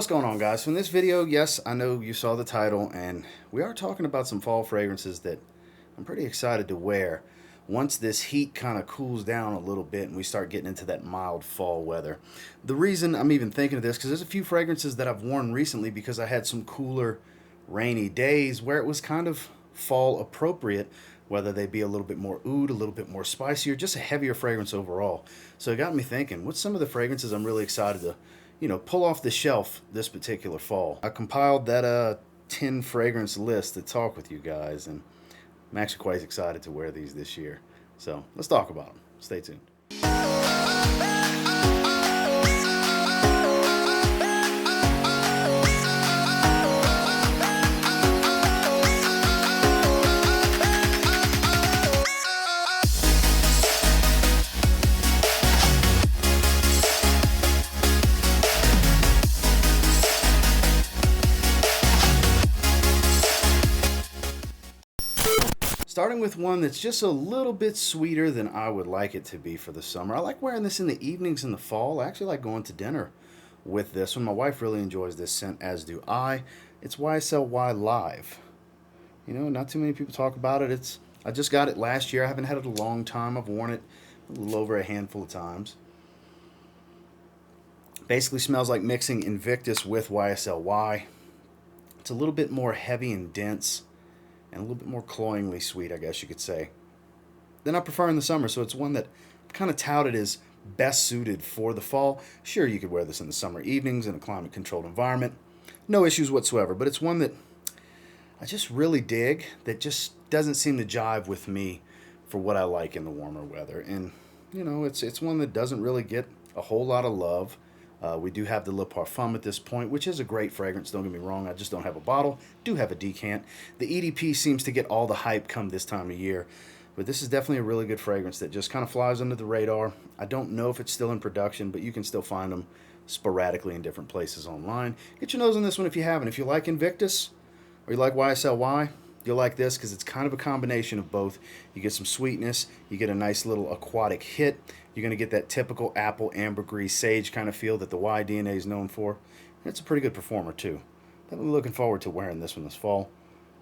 What's going on, guys? So in this video, yes, I know you saw the title, and we are talking about some fall fragrances that I'm pretty excited to wear once this heat kind of cools down a little bit and we start getting into that mild fall weather. The reason I'm even thinking of this, because there's a few fragrances that I've worn recently because I had some cooler, rainy days where it was kind of fall appropriate, whether they be a little bit more oud, a little bit more spicy, or just a heavier fragrance overall. So it got me thinking, what's some of the fragrances I'm really excited to pull off the shelf this particular fall. I compiled that 10 fragrance list to talk with you guys, and I'm actually quite excited to wear these this year. So let's talk about them. Stay tuned. Starting with one that's just a little bit sweeter than I would like it to be for the summer. I like wearing this in the evenings in the fall. I actually like going to dinner with this one. My wife really enjoys this scent, as do I. It's YSL Live. You know, not too many people talk about it. I just got it last year. I haven't had it a long time. I've worn it a little over a handful of times. Basically smells like mixing Invictus with YSL Y. It's a little bit more heavy and dense, and a little bit more cloyingly sweet, I guess you could say, than I prefer in the summer. So it's one that kind of touted as best suited for the fall. Sure, you could wear this in the summer evenings in a climate-controlled environment. No issues whatsoever, but it's one that I just really dig that just doesn't seem to jive with me for what I like in the warmer weather. And, you know, it's one that doesn't really get a whole lot of love. We do have the Le Parfum at this point, which is a great fragrance, don't get me wrong. I just don't have a bottle. Do have a decant. The EDP seems to get all the hype come this time of year, but this is definitely a really good fragrance that just kind of flies under the radar. I don't know if it's still in production, but you can still find them sporadically in different places online. Get your nose on this one if you haven't. If you like Invictus or you like YSL Y, you'll like this because it's kind of a combination of both. You get some sweetness, you get a nice little aquatic hit. You're going to get that typical apple, ambergris, sage kind of feel that the Y DNA is known for. And it's a pretty good performer too. Definitely looking forward to wearing this one this fall.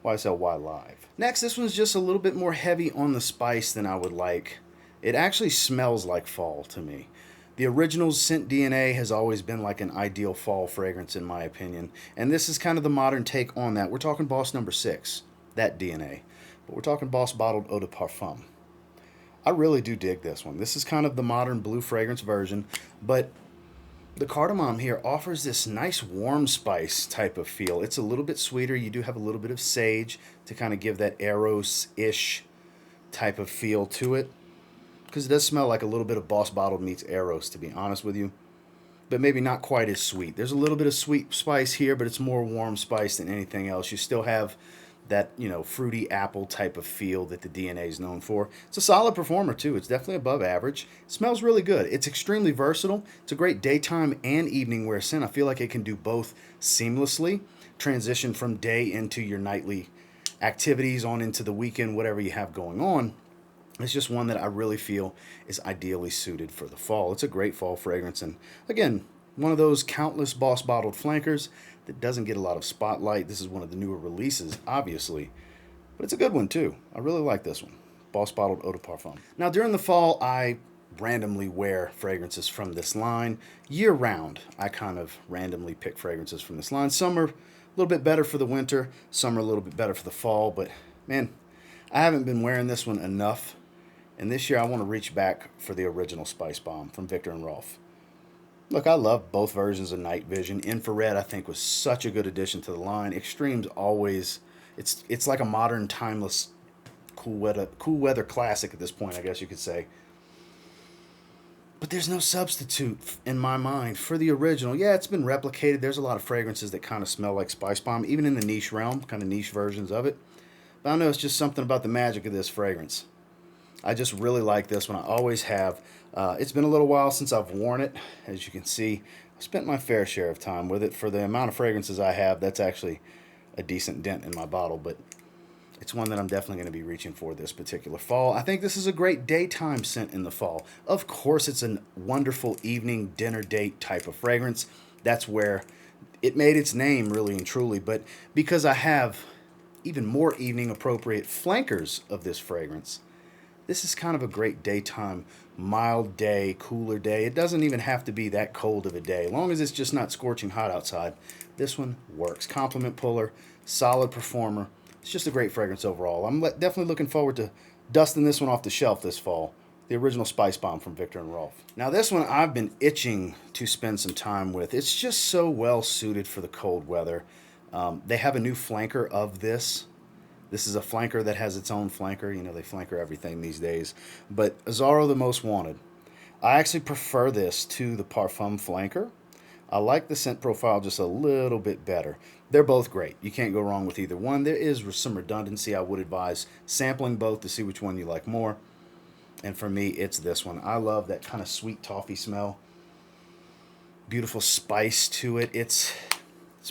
YSL Y Live. Next, this one's just a little bit more heavy on the spice than I would like. It actually smells like fall to me. The original Scent DNA has always been like an ideal fall fragrance in my opinion. And this is kind of the modern take on that. We're talking Boss number 6, that DNA. But we're talking Boss Bottled Eau de Parfum. I really do dig this one. This is kind of the modern blue fragrance version, but the cardamom here offers this nice warm spice type of feel. It's a little bit sweeter. You do have a little bit of sage to kind of give that Eros-ish type of feel to it, because it does smell like a little bit of Boss Bottled meets Eros, to be honest with you, but maybe not quite as sweet. There's a little bit of sweet spice here, but it's more warm spice than anything else. You still have that, fruity apple type of feel that the DNA is known for. It's a solid performer too. It's definitely above average. It smells really good. It's extremely versatile. It's a great daytime and evening wear scent. I feel like it can do both seamlessly, transition from day into your nightly activities on into the weekend, whatever you have going on. It's just one that I really feel is ideally suited for the fall. It's a great fall fragrance, and again, one of those countless Boss Bottled flankers that doesn't get a lot of spotlight. This is one of the newer releases, obviously, but it's a good one too. I really like this one, Boss Bottled Eau de Parfum. Now, during the fall, I randomly wear fragrances from this line. Year round, I kind of randomly pick fragrances from this line. Some are a little bit better for the winter, some are a little bit better for the fall, but man, I haven't been wearing this one enough, and this year I want to reach back for the original Spicebomb from Viktor and Rolf. Look, I love both versions of Night Vision. Infrared, I think, was such a good addition to the line. Extreme's always, it's like a modern, timeless, cool weather classic at this point, I guess you could say. But there's no substitute in my mind for the original. Yeah, it's been replicated. There's a lot of fragrances that kind of smell like Spicebomb, even in the niche realm, kind of niche versions of it. But I know it's just something about the magic of this fragrance. I just really like this one. I always have. It's been a little while since I've worn it. As you can see, I spent my fair share of time with it. For the amount of fragrances I have, that's actually a decent dent in my bottle, but it's one that I'm definitely going to be reaching for this particular fall. I think this is a great daytime scent in the fall. Of course, it's a wonderful evening dinner date type of fragrance. That's where It made its name really and truly, but because I have even more evening appropriate flankers of this fragrance, this is kind of a great daytime, mild day, cooler day. It doesn't even have to be that cold of a day. As long as it's just not scorching hot outside, this one works. Compliment puller, solid performer. It's just a great fragrance overall. I'm definitely looking forward to dusting this one off the shelf this fall. The original Spicebomb from Viktor and Rolf. Now this one I've been itching to spend some time with. It's just so well suited for the cold weather. They have a new flanker of this. This is a flanker that has its own flanker. You know, they flanker everything these days. But Azzaro the Most Wanted. I actually prefer this to the Parfum flanker. I like the scent profile just a little bit better. They're both great. You can't go wrong with either one. There is some redundancy. I would advise sampling both to see which one you like more. And for me, it's this one. I love that kind of sweet toffee smell. Beautiful spice to it. It's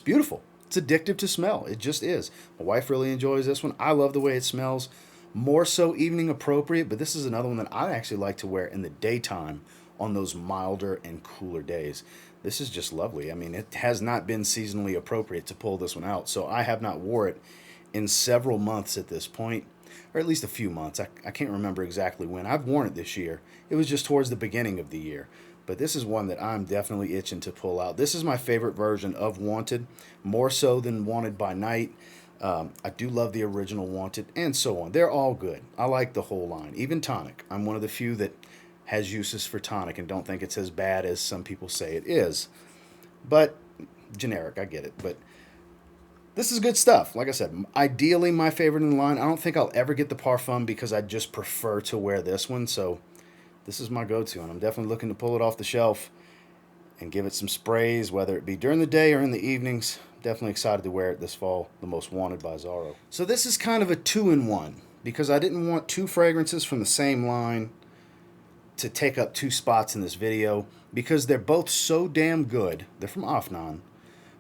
beautiful. It's addictive to smell. It just is. My wife really enjoys this one. I love the way it smells. More so evening appropriate, but this is another one that I actually like to wear in the daytime on those milder and cooler days. This is just lovely. I mean, it has not been seasonally appropriate to pull this one out, so I have not wore it in several months at this point, or at least a few months. I can't remember exactly when. I've worn it this year. It was just towards the beginning of the year. But this is one that I'm definitely itching to pull out. This is my favorite version of Wanted, more so than Wanted by Night. I do love the original Wanted, and so on. They're all good. I like the whole line, even Tonic. I'm one of the few that has uses for Tonic and don't think it's as bad as some people say it is. But generic, I get it. But this is good stuff. Like I said, ideally my favorite in the line. I don't think I'll ever get the Parfum because I just prefer to wear this one. So this is my go-to, and I'm definitely looking to pull it off the shelf and give it some sprays, whether it be during the day or in the evenings. Definitely excited to wear it this fall. The Most Wanted by Azzaro. So this is kind of a 2-in-1 because I didn't want two fragrances from the same line to take up two spots in this video because they're both so damn good. They're from Afnan,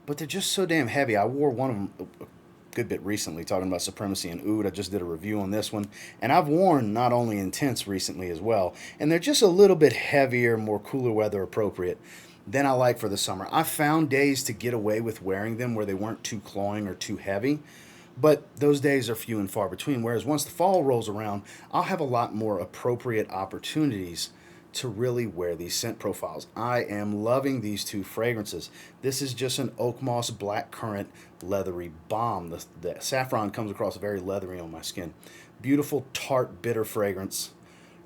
but they're just so damn heavy. I wore one of them a good bit recently, talking about Supremacy and Oud. I just did a review on this one, and I've worn Not Only Intense recently as well, and they're just a little bit heavier, more cooler weather appropriate than I like for the summer. I found days to get away with wearing them where they weren't too cloying or too heavy, but those days are few and far between, whereas once the fall rolls around, I'll have a lot more appropriate opportunities to really wear these scent profiles. I am loving these two fragrances. This is just an oak moss blackcurrant leathery bomb. The saffron comes across very leathery on my skin. Beautiful tart bitter fragrance.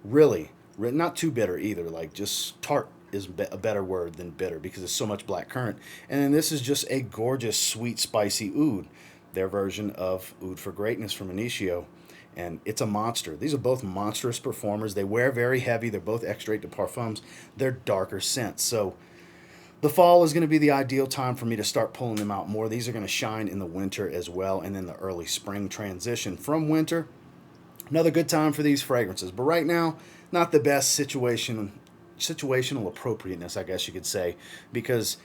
Really, not too bitter either. Like just tart is a better word than bitter because it's so much blackcurrant. And then this is just a gorgeous sweet spicy oud. Their version of Oud for Greatness from Initio. And it's a monster. These are both monstrous performers. They wear very heavy. They're both extrait de parfums. They're darker scents. So the fall is going to be the ideal time for me to start pulling them out more. These are going to shine in the winter as well, and then the early spring transition from winter. Another good time for these fragrances. But right now, not the best situational appropriateness, I guess you could say, because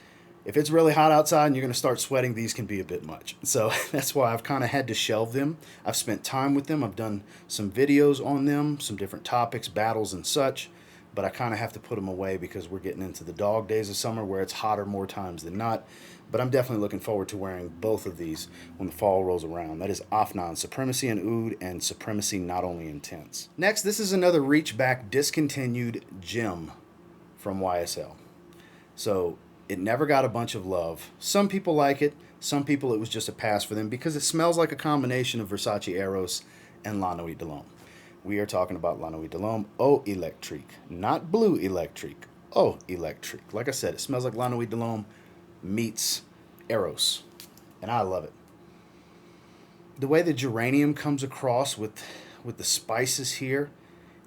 if it's really hot outside and you're going to start sweating, these can be a bit much. So that's why I've kind of had to shelve them. I've spent time with them. I've done some videos on them, some different topics, battles and such. But I kind of have to put them away because we're getting into the dog days of summer where it's hotter more times than not. But I'm definitely looking forward to wearing both of these when the fall rolls around. That is Afnan Supremacy and Oud, and Supremacy Not Only Intense. Next, this is another reach back discontinued gem from YSL. So it never got a bunch of love. Some people like it. Some people it was just a pass for them because it smells like a combination of Versace Eros and La Nuit de l'Homme. We are talking about La Nuit de l'Homme Eau Electrique. Not Blue Electrique. Eau Electrique. Like I said, it smells like La Nuit de l'Homme meets Eros. And I love it. The way the geranium comes across with the spices here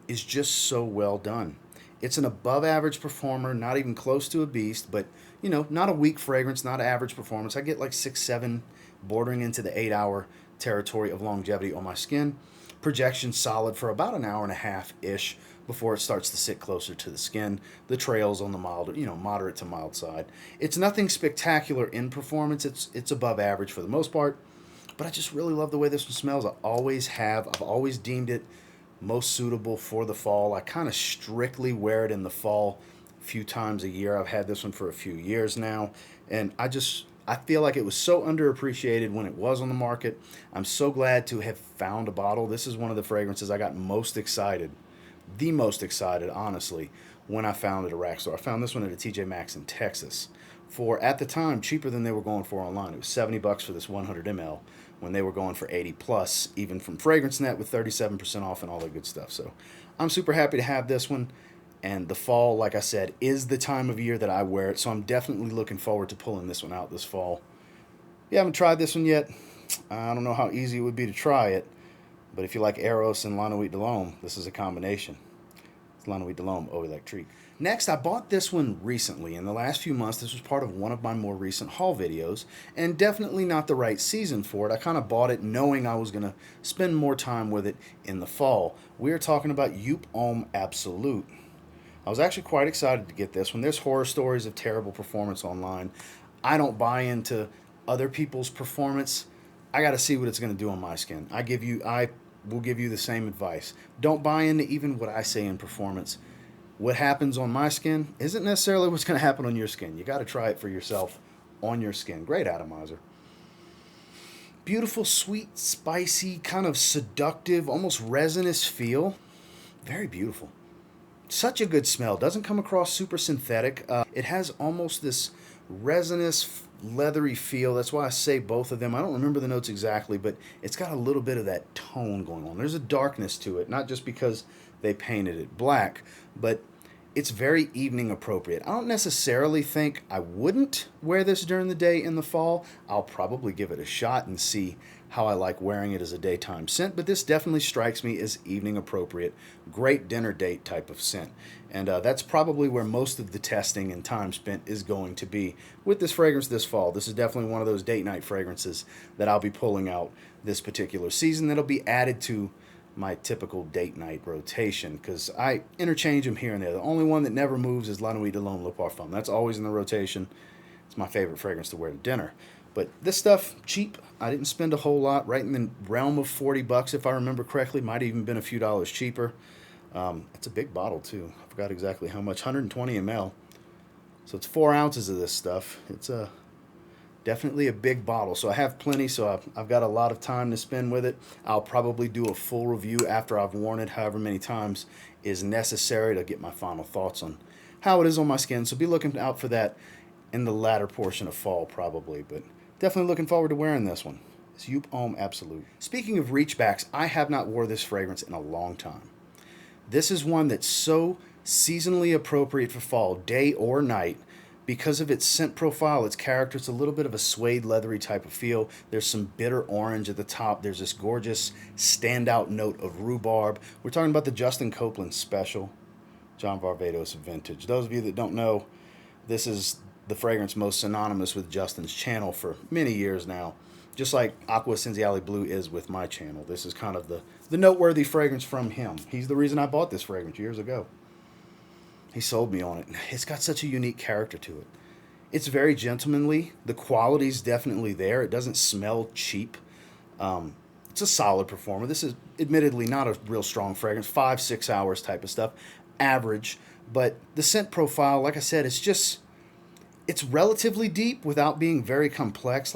is just so well done. It's an above average performer, not even close to a beast, but you know, not a weak fragrance, not average performance. I get like 6, 7, bordering into the 8-hour territory of longevity on my skin. Projection solid for about an hour and a half-ish before it starts to sit closer to the skin. The trails on the mild, moderate to mild side. It's nothing spectacular in performance. It's above average for the most part, but I just really love the way this one smells. I always have. I've always deemed it most suitable for the fall. I kind of strictly wear it in the fall a few times a year. I've had this one for a few years now, and I just I feel like it was so underappreciated when it was on the market. I'm so glad to have found a bottle. This is one of the fragrances I got most excited, the most excited, honestly, when I found it at a rack store. I found this one at a TJ Maxx in Texas for, at the time, cheaper than they were going for online. It was $70 for this 100 ml when they were going for 80 plus, even from FragranceNet with 37% off and all that good stuff. So I'm super happy to have this one. And the fall, like I said, is the time of year that I wear it. So I'm definitely looking forward to pulling this one out this fall. If you haven't tried this one yet, I don't know how easy it would be to try it. But if you like Eros and La Nuit de l'Homme, this is a combination. It's La Nuit de l'Homme Eau Electrique. Next, I bought this one recently. In the last few months, this was part of one of my more recent haul videos, and definitely not the right season for it. I kind of bought it knowing I was going to spend more time with it in the fall. We are talking about Joop Homme Absolute. I was actually quite excited to get this one. There's horror stories of terrible performance online. I don't buy into other people's performance. I got to see what it's going to do on my skin. I will give you the same advice. Don't buy into even what I say in performance. What happens on my skin isn't necessarily what's going to happen on your skin. You got to try it for yourself on your skin. Great atomizer. Beautiful, sweet, spicy, kind of seductive, almost resinous feel. Very beautiful. Such a good smell. Doesn't come across super synthetic. It has almost this resinous, leathery feel. That's why I say both of them. I don't remember the notes exactly, but it's got a little bit of that tone going on. There's a darkness to it, not just because they painted it black, but it's very evening appropriate. I don't necessarily think I wouldn't wear this during the day in the fall. I'll probably give it a shot and see how I like wearing it as a daytime scent, but this definitely strikes me as evening appropriate, great dinner date type of scent. And that's probably where most of the testing and time spent is going to be with this fragrance this fall. This is definitely one of those date night fragrances that I'll be pulling out this particular season that'll be added to my typical date night rotation because I interchange them here and there. The only one that never moves is La Nuit de l'Homme Le Parfum. That's always in the rotation. It's my favorite fragrance to wear to dinner. But this stuff, cheap. I didn't spend a whole lot, right in the realm of $40 if I remember correctly. Might have even been a few dollars cheaper. It's a big bottle too. I forgot exactly how much, 120 ml. So it's 4 ounces of this stuff. It's definitely a big bottle. So I have plenty, so I've got a lot of time to spend with it. I'll probably do a full review after I've worn it, however many times is necessary to get my final thoughts on how it is on my skin. So be looking out for that in the latter portion of fall probably, but definitely looking forward to wearing this one. It's Joop Homme Absolute. Speaking of reachbacks, I have not wore this fragrance in a long time. This is one that's so seasonally appropriate for fall, day or night, because of its scent profile, its character. It's a little bit of a suede, leathery type of feel. There's some bitter orange at the top. There's this gorgeous standout note of rhubarb. We're talking about the Justin Copeland Special, John Varvatos Vintage. Those of you that don't know, this is the fragrance most synonymous with Justin's channel for many years now. Just like Aqua Essenziale Blue is with my channel. This is kind of the noteworthy fragrance from him. He's the reason I bought this fragrance years ago. He sold me on it. It's got such a unique character to it. It's very gentlemanly. The quality's definitely there. It doesn't smell cheap. It's a solid performer. This is admittedly not a real strong fragrance, 5-6 hours type of stuff, average. But the scent profile, like I said, it's relatively deep without being very complex.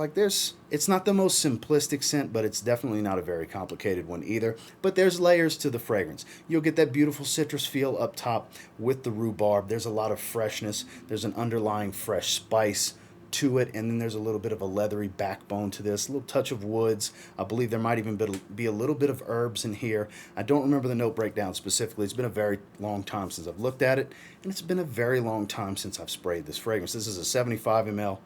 It's not the most simplistic scent, but it's definitely not a very complicated one either. But there's layers to the fragrance. You'll get that beautiful citrus feel up top with the rhubarb. There's a lot of freshness. There's an underlying fresh spice to it, and then there's a little bit of a leathery backbone to this, a little touch of woods. I believe there might even be a little bit of herbs in here. I don't remember the note breakdown specifically. It's been a very long time since I've looked at it, and it's been a very long time since I've sprayed this fragrance. This is a 75 ml,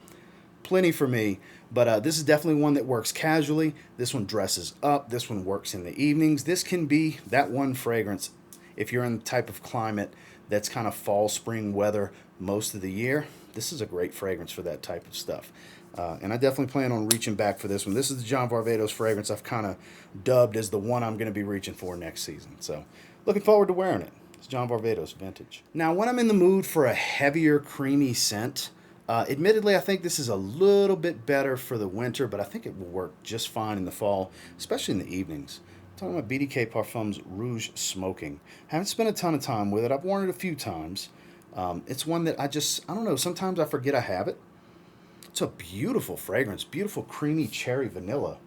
plenty for me, but this is definitely one that works casually. This one dresses up. This one works in the evenings. This can be that one fragrance if you're in the type of climate that's kind of fall, spring weather most of the year. This is a great fragrance for that type of stuff. And I definitely plan on reaching back for this one. This is the John Varvatos fragrance I've kind of dubbed as the one I'm going to be reaching for next season. So looking forward to wearing it. It's John Varvatos Vintage. Now, when I'm in the mood for a heavier, creamy scent, admittedly, I think this is a little bit better for the winter, but I think it will work just fine in the fall, especially in the evenings. I'm talking about BDK Parfums Rouge Smoking. Haven't spent a ton of time with it. I've worn it a few times. It's one that I don't know, sometimes I forget I have it. It's a beautiful fragrance, beautiful creamy cherry vanilla.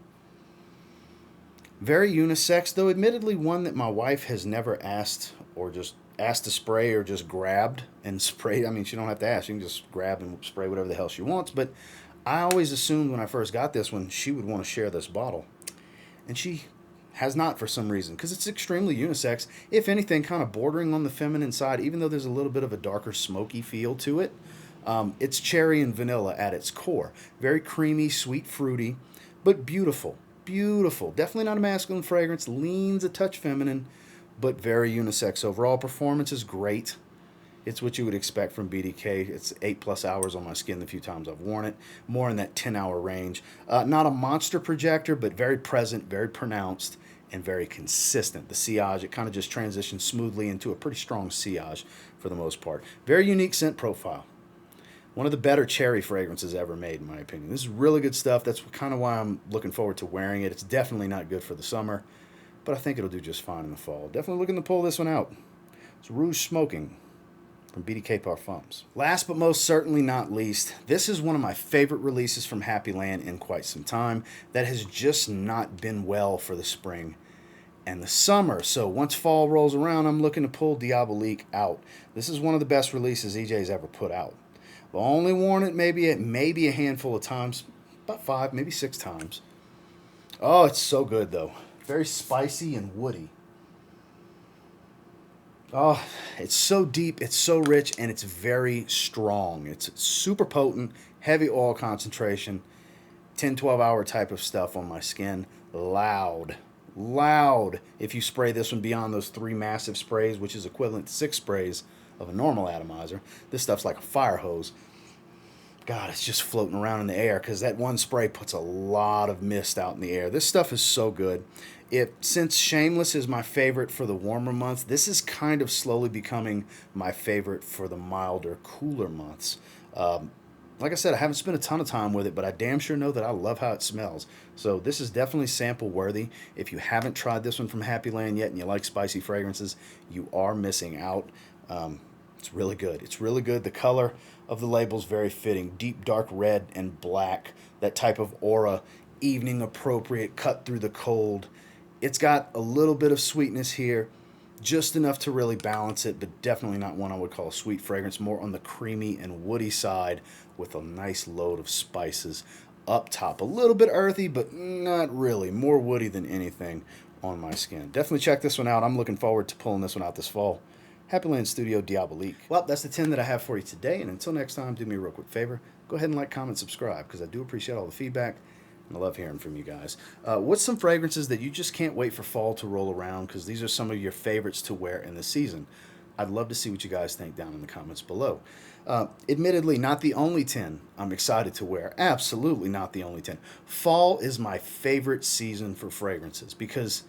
Very unisex, though admittedly one that my wife has never asked or just asked to spray or just grabbed and sprayed. I mean, she don't have to ask. She can just grab and spray whatever the hell she wants. But I always assumed when I first got this one, she would want to share this bottle. And she has not for some reason, because it's extremely unisex. If anything, kind of bordering on the feminine side, even though there's a little bit of a darker smoky feel to it. It's cherry and vanilla at its core. Very creamy, sweet, fruity, but beautiful. Beautiful. Definitely not a masculine fragrance. Leans a touch feminine, but very unisex. Overall performance is great. It's what you would expect from BDK. It's 8+ hours on my skin the few times I've worn it. More in that 10-hour range. Not a monster projector, but very present, very pronounced, and very consistent. The sillage, it kind of just transitions smoothly into a pretty strong sillage for the most part. Very unique scent profile. One of the better cherry fragrances ever made, in my opinion. This is really good stuff. That's kind of why I'm looking forward to wearing it. It's definitely not good for the summer, but I think it'll do just fine in the fall. Definitely looking to pull this one out. It's Rouge Smoking from BDK Parfums. Last but most certainly not least, this is one of my favorite releases from Happyland in quite some time that has just not been well for the spring and the summer. So once fall rolls around, I'm looking to pull Diabolique out. This is one of the best releases EJ's ever put out. I've only worn it maybe a handful of times, about 5, maybe 6 times. Oh, it's so good though. Very spicy and woody. Oh, it's so deep, it's so rich, and it's very strong. It's super potent, heavy oil concentration, 10-12 hour type of stuff on my skin. Loud. Loud. If you spray this one beyond those 3 massive sprays, which is equivalent to 6 sprays of a normal atomizer. This stuff's like a fire hose. God, it's just floating around in the air because that one spray puts a lot of mist out in the air. This stuff is so good. Since Shameless is my favorite for the warmer months, this is kind of slowly becoming my favorite for the milder, cooler months. Like I said, I haven't spent a ton of time with it, but I damn sure know that I love how it smells. So this is definitely sample worthy. If you haven't tried this one from Happyland yet and you like spicy fragrances, you are missing out. It's really good. It's really good. The color of the label is very fitting. Deep, dark red and black. That type of aura. Evening appropriate, cut through the cold. It's got a little bit of sweetness here. Just enough to really balance it, but definitely not one I would call a sweet fragrance. More on the creamy and woody side with a nice load of spices up top. A little bit earthy, but not really. More woody than anything on my skin. Definitely check this one out. I'm looking forward to pulling this one out this fall. Happyland Studio Diabolique. Well, that's the 10 that I have for you today. And until next time, do me a real quick favor. Go ahead and like, comment, subscribe, because I do appreciate all the feedback. And I love hearing from you guys. What's some fragrances that you just can't wait for fall to roll around? Because these are some of your favorites to wear in the season. I'd love to see what you guys think down in the comments below. Admittedly, not the only 10 I'm excited to wear. Absolutely not the only 10. Fall is my favorite season for fragrances because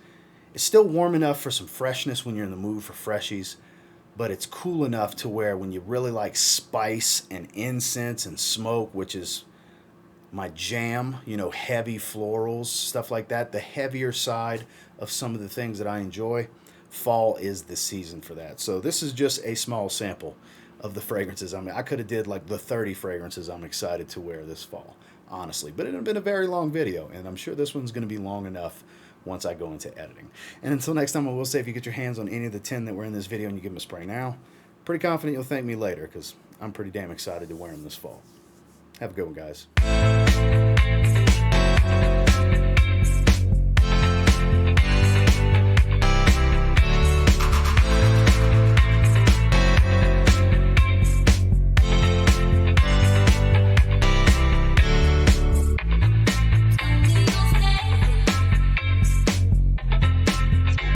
it's still warm enough for some freshness when you're in the mood for freshies. But it's cool enough to where when you really like spice and incense and smoke, which is my jam, you know, heavy florals, stuff like that, the heavier side of some of the things that I enjoy, fall is the season for that. So this is just a small sample of the fragrances. I mean, I could have did like the 30 fragrances I'm excited to wear this fall, honestly. But it would have been a very long video, and I'm sure this one's going to be long enough once I go into editing. And until next time, I will say if you get your hands on any of the 10 that were in this video and you give them a spray now, pretty confident you'll thank me later because I'm pretty damn excited to wear them this fall. Have a good one, guys.